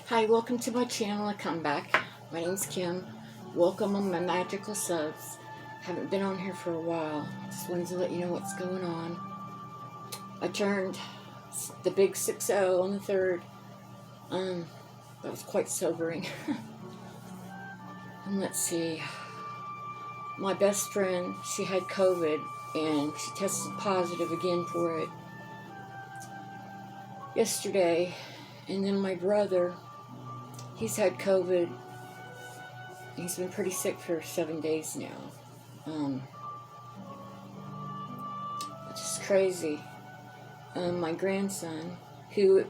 Hi, welcome to my channel. I come back. My name's Kim. Welcome on my magical subs. Haven't been on here for a while. Just wanted to let you know what's going on. I turned the big 6-0 on the 3rd. That was quite sobering. And let's see. My best friend, she had COVID and she tested positive again for it yesterday. And then my brother, he's had COVID. He's been pretty sick for 7 days now. It's just crazy. My grandson, who,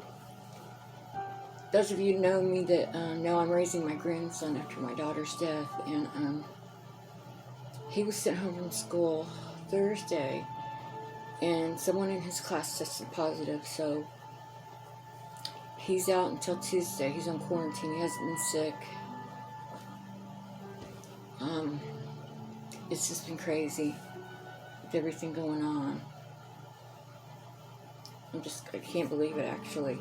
those of you know me that know I'm raising my grandson after my daughter's death, and he was sent home from school Thursday, and someone in his class tested positive, so he's out until Tuesday. He's on quarantine. He hasn't been sick. It's just been crazy with everything going on. I can't believe it, actually.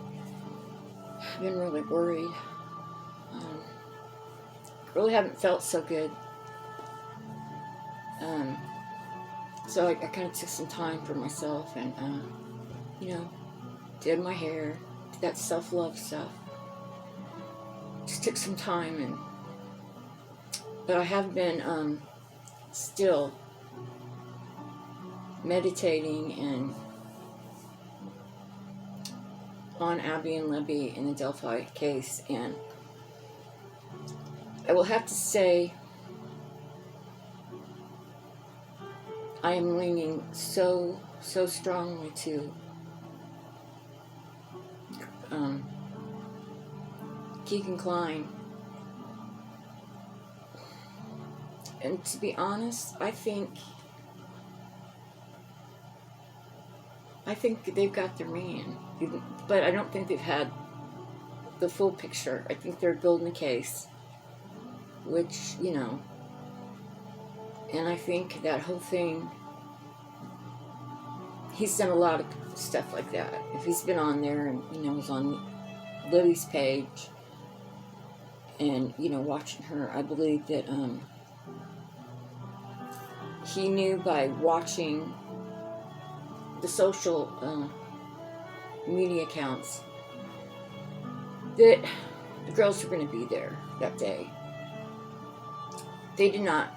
I've been really worried. Really haven't felt so good. So I kind of took some time for myself and, did my hair, did that self-love stuff. Just took some time, but I have been still meditating and on Abby and Libby in the Delphi case, and I will have to say I am leaning so strongly to Keegan Kline. And to be honest, I think they've got their man, but I don't think they've had the full picture. I think they're building a case, which, and I think that whole thing, he's done a lot of stuff like that. If he's been on there and, was on Lily's page and, watching her, I believe that, he knew by watching the social media accounts that the girls were going to be there that day. They did not,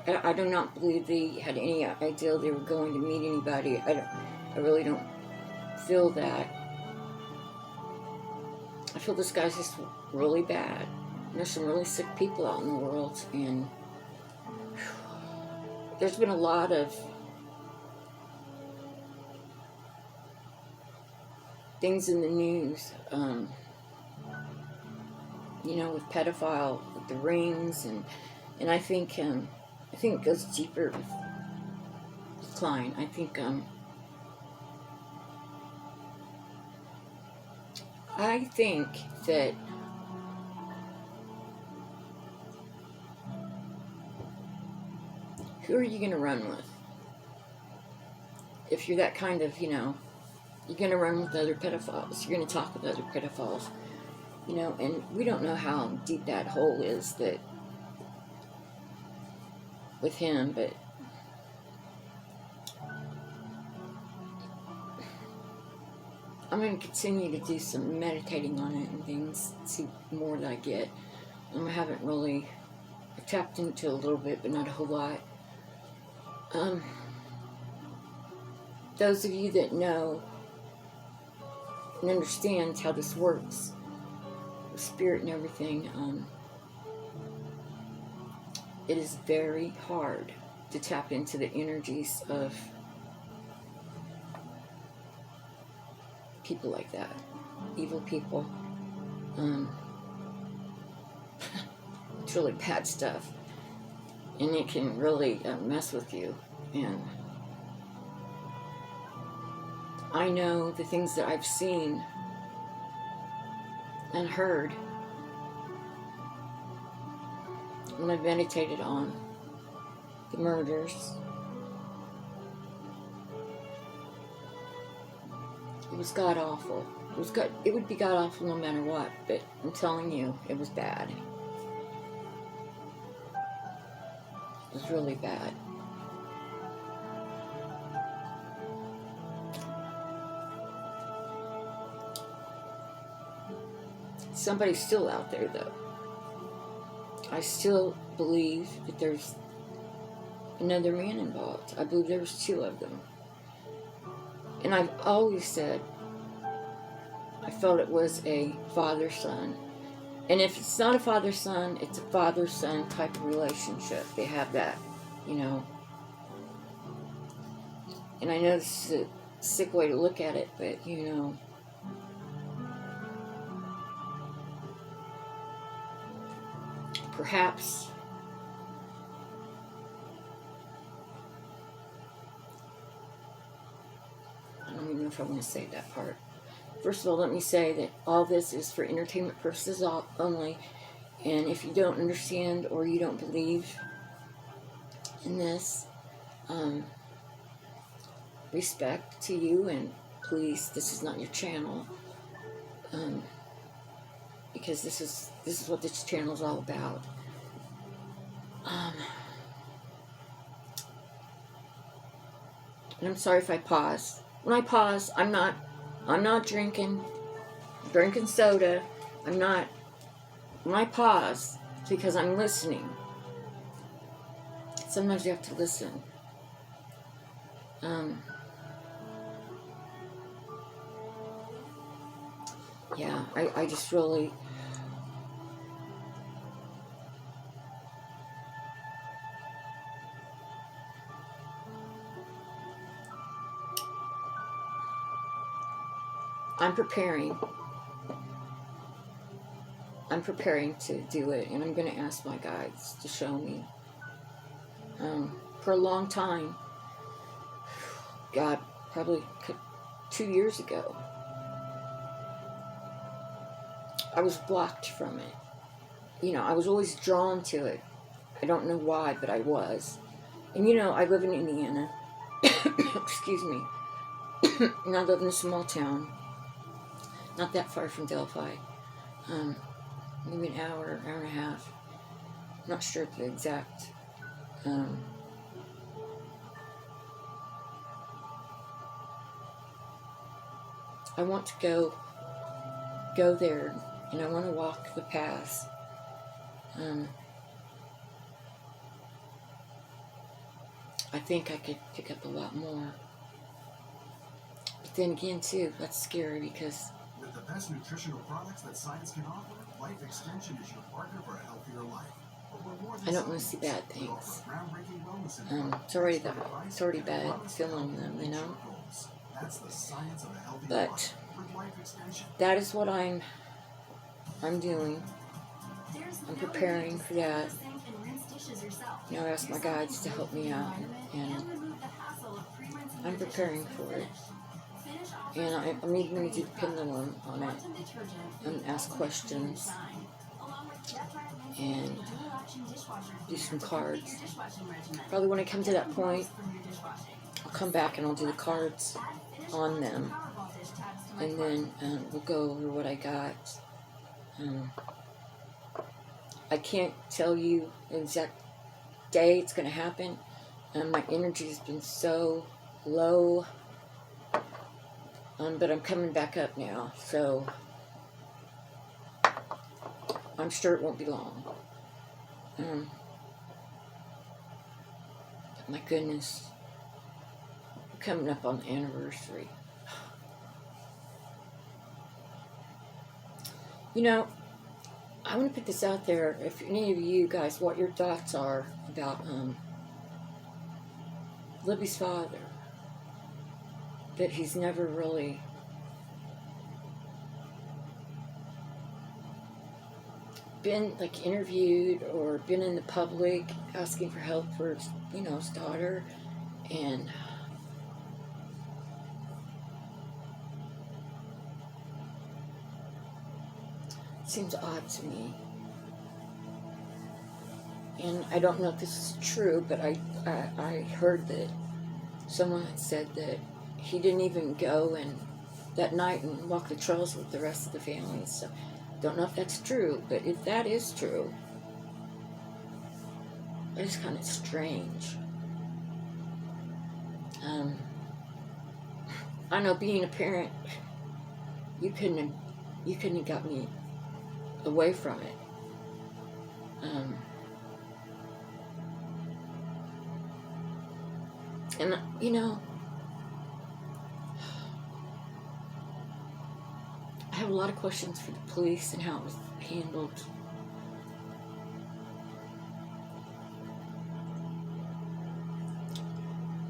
I do not believe they had any idea they were going to meet anybody. I really don't feel that. I feel this guy's just really bad. There's some really sick people out in the world, and there's been a lot of things in the news, with pedophile, with the rings, and I think it goes deeper with Kline. I think that who are you going to run with? If you're that kind of, you're going to run with other pedophiles. You're going to talk with other pedophiles. And we don't know how deep that hole is that with him, but I'm going to continue to do some meditating on it and things, see more that I get. I haven't really, I've tapped into a little bit, but not a whole lot. Those of you that know and understand how this works, the spirit and everything, it is very hard to tap into the energies of people like that, evil people. It's really bad stuff, and it can really mess with you. And I know the things that I've seen and heard when I meditated on the murders. It was god awful. It would be god awful no matter what, but I'm telling you, it was bad. It was really bad. Somebody's still out there, though. I still believe that there's another man involved. I believe there was 2 of them. And I've always said I felt it was a father-son. And if it's not a father-son, it's a father-son type of relationship. They have that, you know. And I know this is a sick way to look at it, but, you know, perhaps I don't even know if I want to say that part. First of all, let me say that all this is for entertainment purposes only, and if you don't understand or you don't believe in this, respect to you, and please, this is not your channel, because this is what this channel is all about. And I'm sorry if I pause. When I pause, I'm not drinking soda. I'm not. When I pause, it's because I'm listening. Sometimes you have to listen. Yeah, I just really. I'm preparing to do it, and I'm going to ask my guides to show me. For a long time, God, probably 2 years ago, I was blocked from it. You know, I was always drawn to it. I don't know why, but I was. And you know, I live in Indiana. Excuse me. And I live in a small town. Not that far from Delphi. Maybe an hour and a half. I'm not sure the exact. I want to go there, and I want to walk the paths. I think I could pick up a lot more. But then again, too, that's scary because with the best nutritional products that science can offer, Life Extension is your partner for a healthier life. I don't want to see bad things. It's already bad feeling them, you know. But that is what I'm doing. I'm preparing for that. You know, I asked my guides to help me out, and I'm preparing for it. And I'm even going to do the pendulum on it and ask questions and do some cards. Probably when I come to that point, I'll come back and I'll do the cards on them, and then we'll go over what I got. I can't tell you the exact day it's going to happen. My energy has been so low, but I'm coming back up now, so I'm sure it won't be long. But my goodness, we're coming up on the anniversary. You know, I want to put this out there. If any of you guys, what your thoughts are about Libby's father, that he's never really been like interviewed or been in the public asking for help for his, you know, his daughter, and it seems odd to me. And I don't know if this is true, but I heard that someone had said that he didn't even go and that night and walk the trails with the rest of the family. So, don't know if that's true, but if that is true, it's kind of strange. I know being a parent, you couldn't have got me away from it. And you know, I have a lot of questions for the police and how it was handled.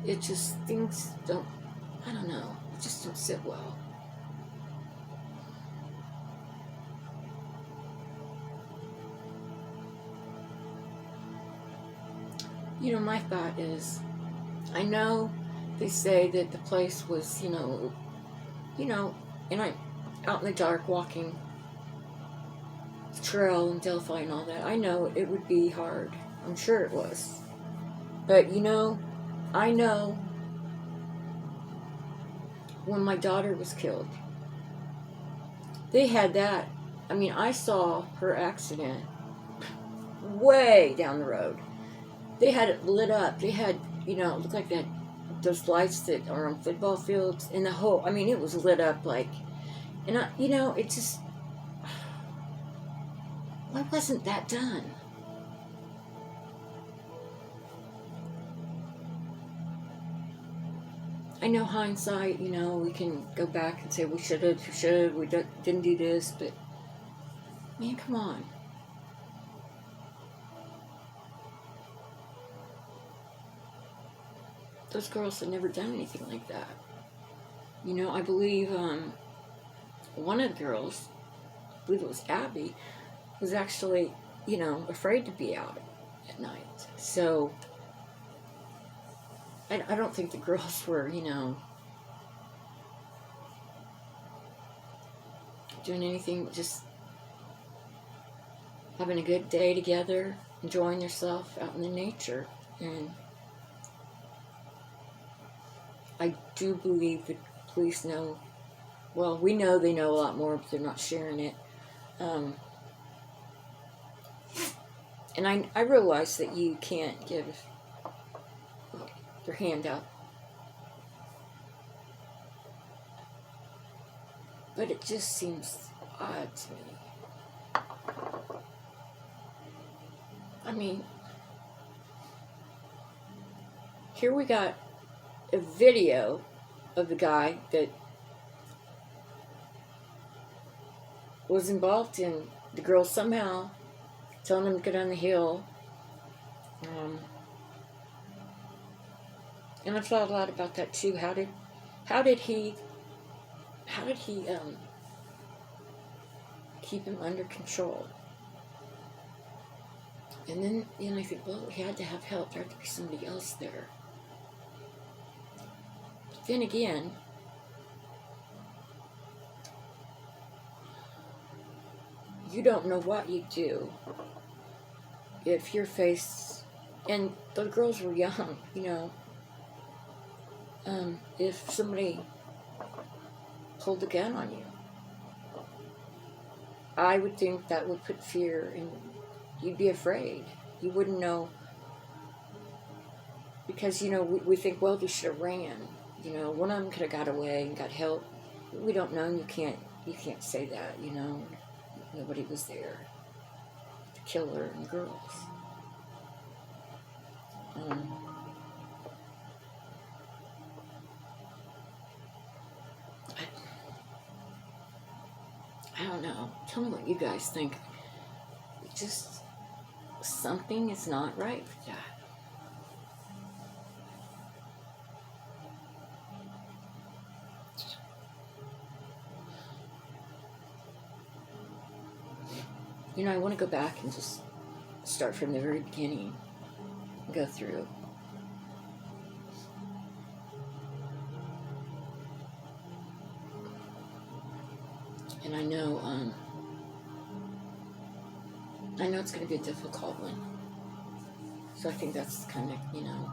It just, things don't, I don't know, it just don't sit well. You know, my thought is, I know they say that the place was, you know, and I'm out in the dark walking the trail in Delphi and all that. I know it would be hard. I'm sure it was. But, you know, I know when my daughter was killed, they had that. I mean, I saw her accident way down the road. They had it lit up. They had, you know, it looked like that, those lights that are on football fields, and the whole, I mean, it was lit up like, and I, you know, it just, why wasn't that done? I know hindsight, you know, we can go back and say we didn't do this, but, man, come on. Those girls had never done anything like that. You know, I believe one of the girls, I believe it was Abby, was actually, you know, afraid to be out at night. So, I don't think the girls were, you know, doing anything but just having a good day together, enjoying themselves out in the nature. And I do believe the police know, well, we know they know a lot more, but they're not sharing it. And I realize that you can't give your hand up. But it just seems odd to me. I mean, here we got a video of the guy that was involved in the girl somehow telling him to go down the hill. And I've thought a lot about that too. How did he keep him under control? And then, you know, I think, well, he had to have help. There had to be somebody else there. But then again, you don't know what you do if you're faced, and the girls were young, you know. If somebody pulled a gun on you, I would think that would put fear in. You'd be afraid. You wouldn't know. Because, you know, we think, well, they should have ran. You know, one of them could have got away and got help. We don't know, and you can't say that, you know. Nobody was there to kill her and girls. I don't know. Tell me what you guys think. Just something is not right with that. You know, I want to go back and just start from the very beginning and go through. And I know it's going to be a difficult one. So I think that's kind of, you know.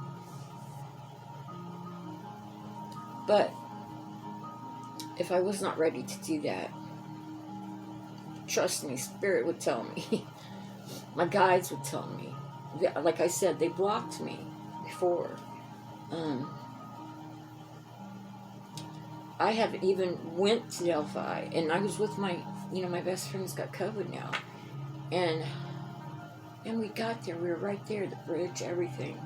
But if I was not ready to do that, trust me, Spirit would tell me. My guides would tell me. Like I said, they blocked me before. I have even went to Delphi, and I was with my, my best friend's got COVID now, and we got there. We were right there, the bridge, everything.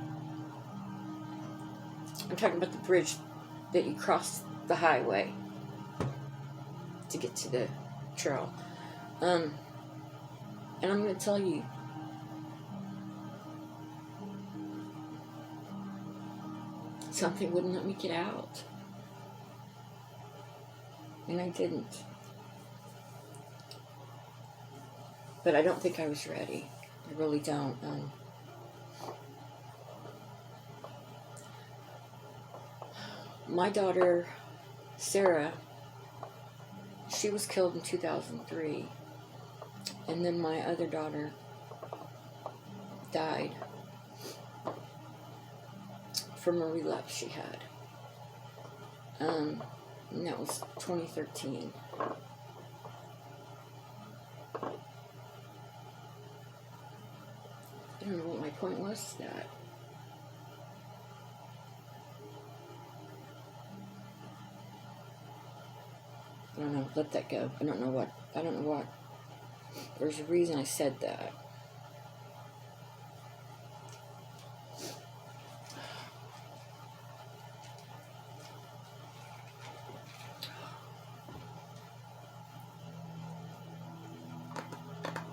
I'm talking about the bridge that you cross the highway to get to the trail. And I'm going to tell you, something wouldn't let me get out. And I didn't. But I don't think I was ready. I really don't. My daughter, Sarah, she was killed in 2003. And then my other daughter died from a relapse she had. And that was 2013. I don't know what my point was to that. I don't know, let that go. I don't know what. There's a reason I said that.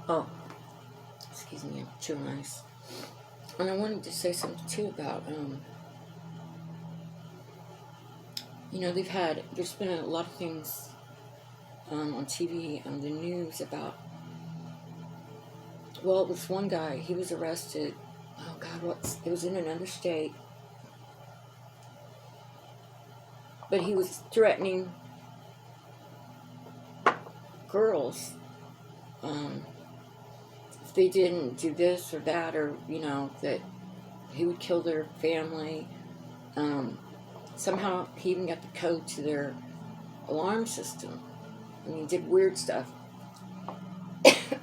Oh, excuse me, I'm chewing ice. And I wanted to say something too about, there's been a lot of things on TV, on the news about, well, this one guy, he was arrested, it was in another state, but he was threatening girls, if they didn't do this or that, or, that he would kill their family. Somehow he even got the code to their alarm system. I mean, he did weird stuff.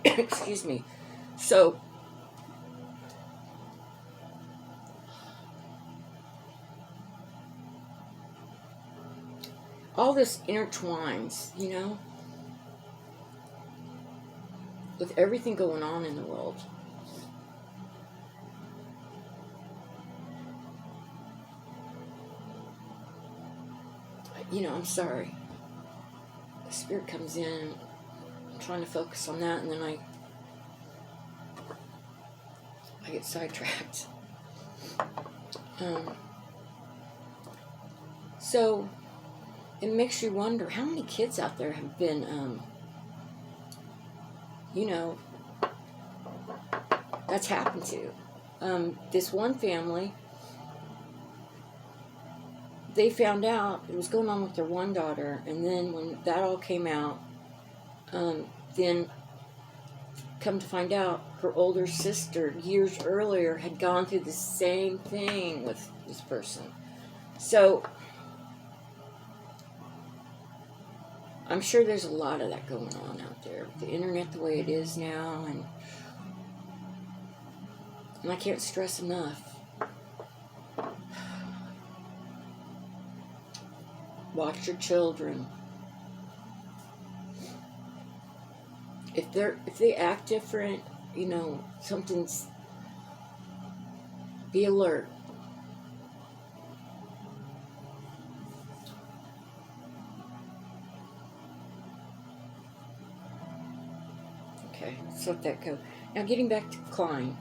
Excuse me. So, all this intertwines, with everything going on in the world. I'm sorry. The Spirit comes in, I'm trying to focus on that, and then I get sidetracked. So, it makes you wonder how many kids out there have been, that's happened to. This one family, they found out it was going on with their one daughter, and then when that all came out, then come to find out her older sister years earlier had gone through the same thing with this person. So I'm sure there's a lot of that going on out there with the internet the way it is now, and I can't stress enough. Watch your children. If they act different, something's, be alert. Okay, let's let that go. Now, getting back to Klein.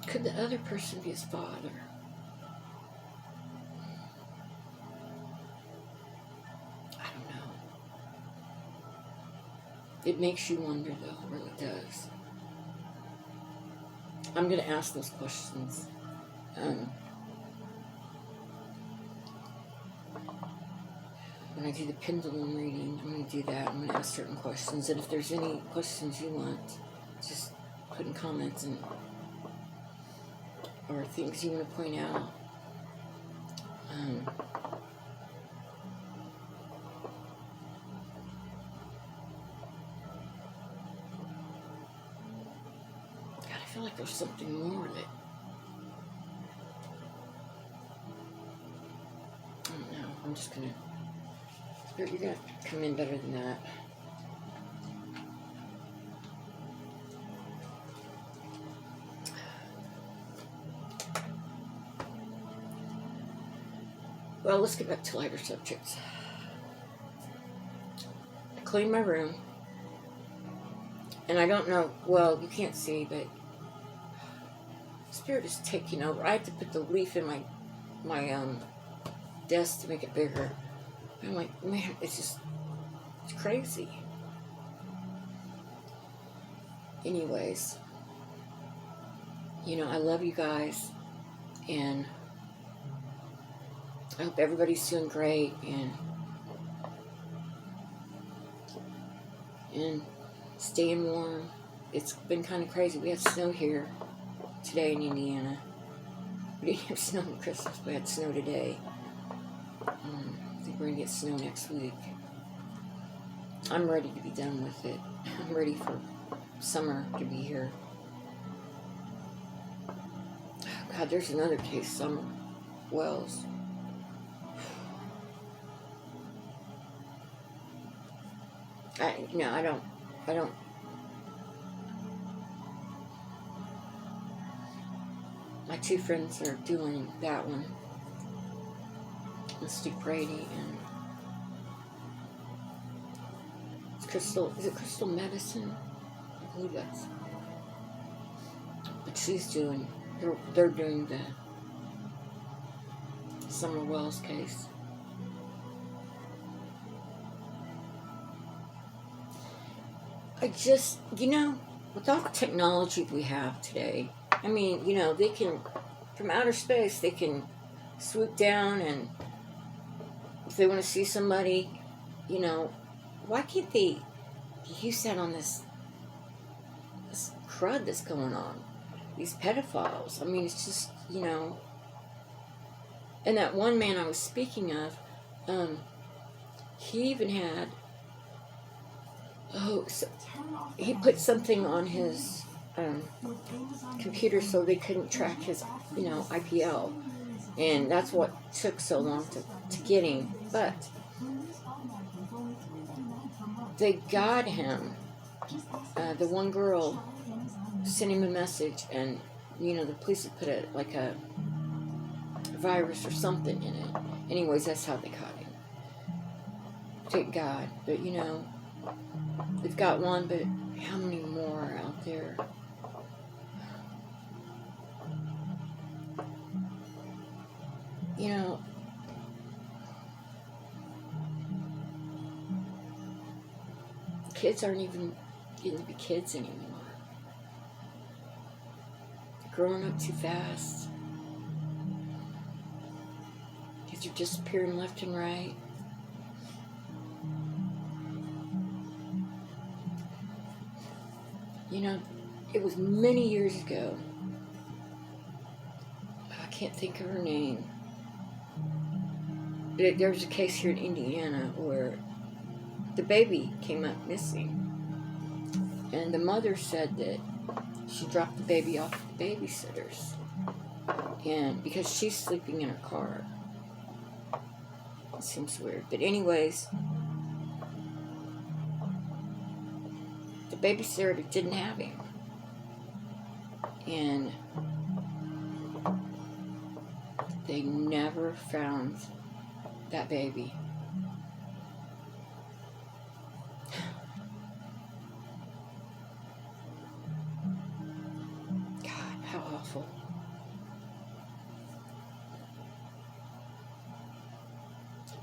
Could the other person be his father? I don't know. It makes you wonder, though. It really does. I'm going to ask those questions. When I do the pendulum reading, I'm going to do that. I'm going to ask certain questions. And if there's any questions you want, just put in comments or things you want to point out. God, I feel like there's something more that I don't know. I'm just gonna. You're gonna have to come in better than that. Well, let's get back to lighter subjects. I cleaned my room, and I don't know. Well, you can't see, but Spirit is taking over. I had to put the leaf in my desk to make it bigger. I'm like, man, it's crazy. Anyways, I love you guys, and I hope everybody's doing great, and staying warm. It's been kind of crazy. We had snow here today in Indiana. We didn't have snow on Christmas, but we had snow today. I think we're going to get snow next week. I'm ready to be done with it. I'm ready for summer to be here. Oh, God, there's another case, Summer Wells. I don't. My two friends are doing that one. Mystic Brady and Crystal. Is it Crystal Medicine? I believe that's. But she's doing. They're doing the Summer Wells case. I just, with all the technology we have today, I mean, they can, from outer space, they can swoop down, and if they want to see somebody, why can't they use that on this crud that's going on? These pedophiles. I mean, it's just, and that one man I was speaking of, he even had, so he put something on his computer so they couldn't track his, IPL. And that's what took so long to get him. But they got him. The one girl sent him a message, and, the police had put a virus or something in it. Anyways, that's how they caught him. Thank God. But, they've got one, but how many more are out there? Kids aren't even getting to be kids anymore. They're growing up too fast. Kids are disappearing left and right. It was many years ago. I can't think of her name. There was a case here in Indiana where the baby came up missing. And the mother said that she dropped the baby off at the babysitter's. And because she's sleeping in her car. It seems weird. But anyways, the babysitter didn't have him. And they never found that baby. God, how awful.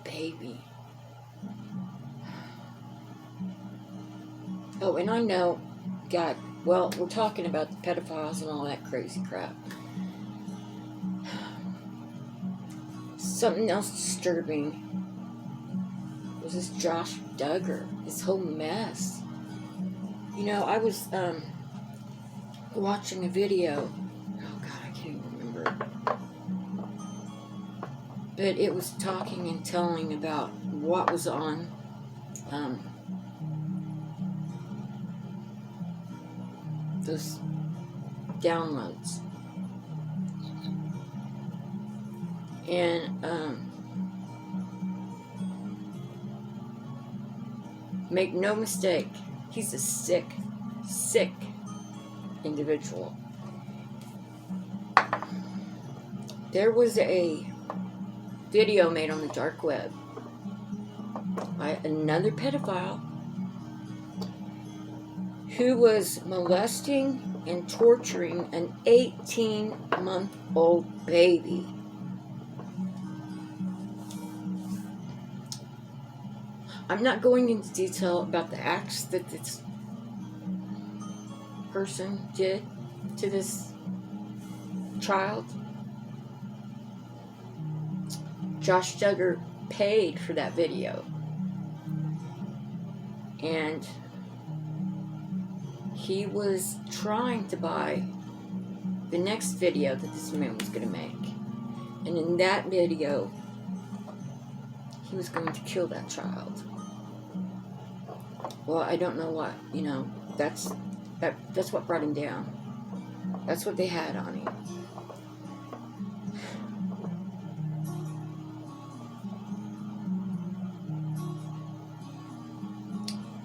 Baby. Oh, and I know, God, well, we're talking about the pedophiles and all that crazy crap. Something else disturbing was this Josh Duggar, this whole mess. I was watching a video. Oh God, I can't even remember. But it was talking and telling about what was on those downloads. And make no mistake, he's a sick individual. There was a video made on the dark web by another pedophile who was molesting and torturing an 18-month-old baby. I'm not going into detail about the acts that this person did to this child. Josh Duggar paid for that video. And he was trying to buy the next video that this man was going to make. And in that video, he was going to kill that child. Well, I don't know what, that's what brought him down. That's what they had on him.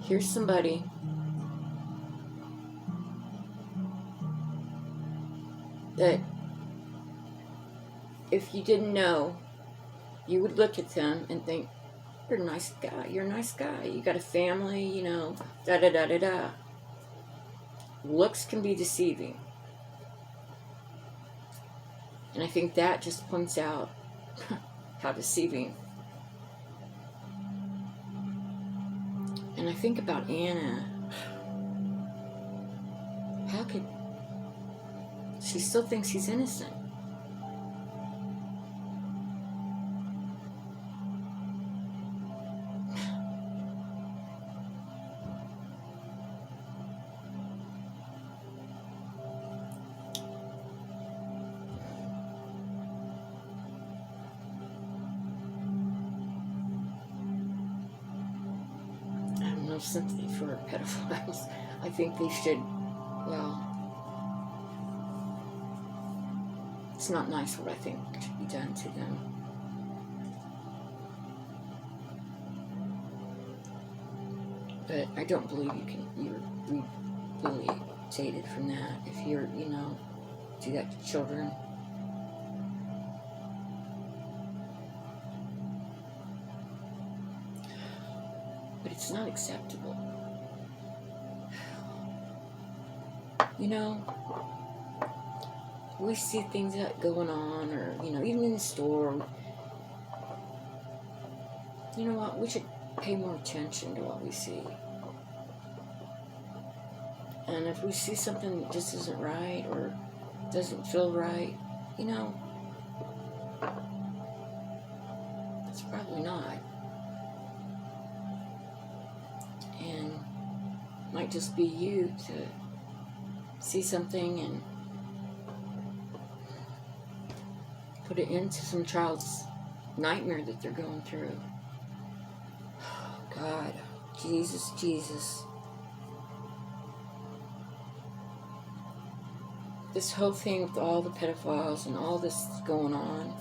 Here's somebody that if you didn't know, you would look at them and think, you're a nice guy, you got a family, da-da-da-da-da. Looks can be deceiving. And I think that just points out how deceiving. And I think about Anna. How could she still thinks he's innocent? No sympathy for pedophiles. I think they should, it's not nice what I think should be done to them. But I don't believe you're rehabilitated from that if you're, do that to children. But it's not acceptable. We see things that going on, or, even in the store. You know what? We should pay more attention to what we see. And if we see something that just isn't right, or doesn't feel right, it's probably not. And it might just be you to see something and put it into some child's nightmare that they're going through. Oh, God. Jesus. This whole thing with all the pedophiles and all this going on.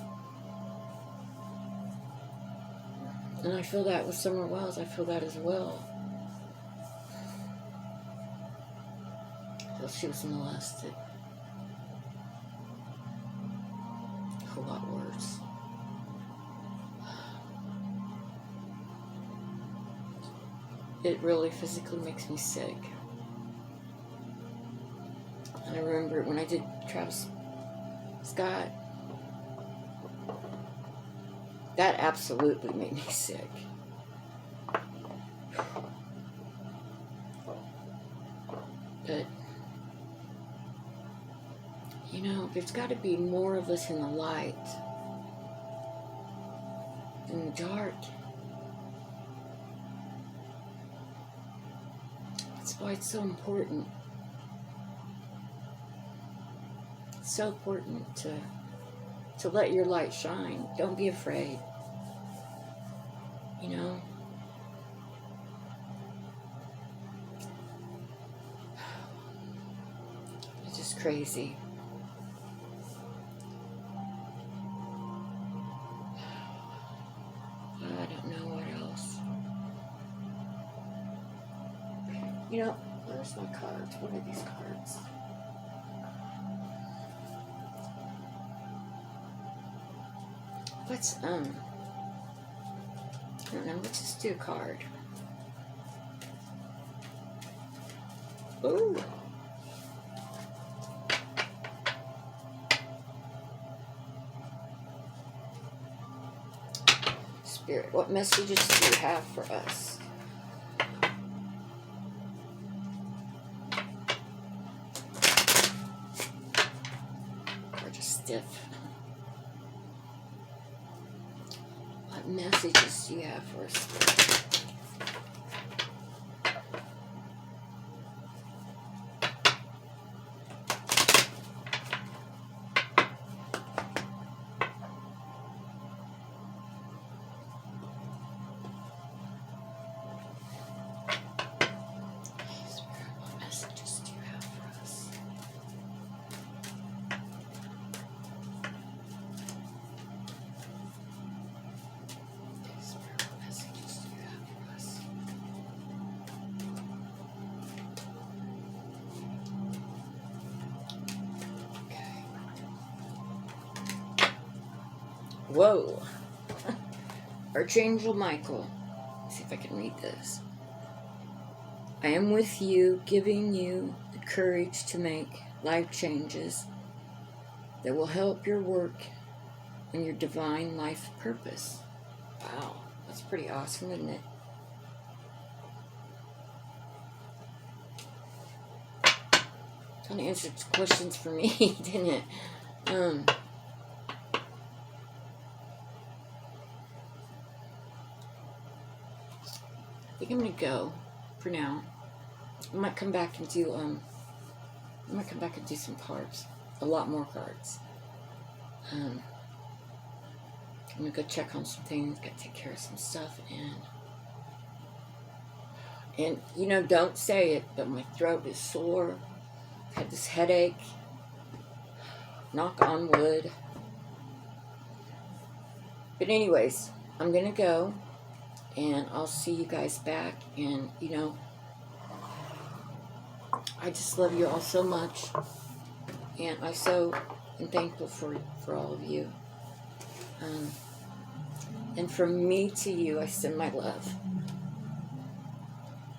And I feel that with Summer Wells. I feel that as well. She was molested. A whole lot worse. It really physically makes me sick. And I remember when I did Travis Scott, that absolutely made me sick. But there's got to be more of us in the light than the dark. That's why it's so important. It's so important to to let your light shine. Don't be afraid. You know? It's just crazy. I don't know what else. You know, where's my cards? What are these cards? Let's, I don't know, let's just do a card. Ooh. Spirit, what messages do you have for us? Or just stiff. What messages do you have for us, Spirit? Whoa. Archangel Michael. Let's see if I can read this. I am with you, giving you the courage to make life changes that will help your work and your divine life purpose. Wow, that's pretty awesome, isn't it? Kind of answered questions for me, didn't it? I think I'm gonna go for now. I might come back and do some cards, a lot more cards. I'm gonna go check on some things, gotta take care of some stuff, and you know, don't say it, but my throat is sore. I've had this headache. Knock on wood. But anyways, I'm gonna go. And I'll see you guys back. And, you know, I just love you all so much. And I so am thankful for all of you. And from me to you, I send my love.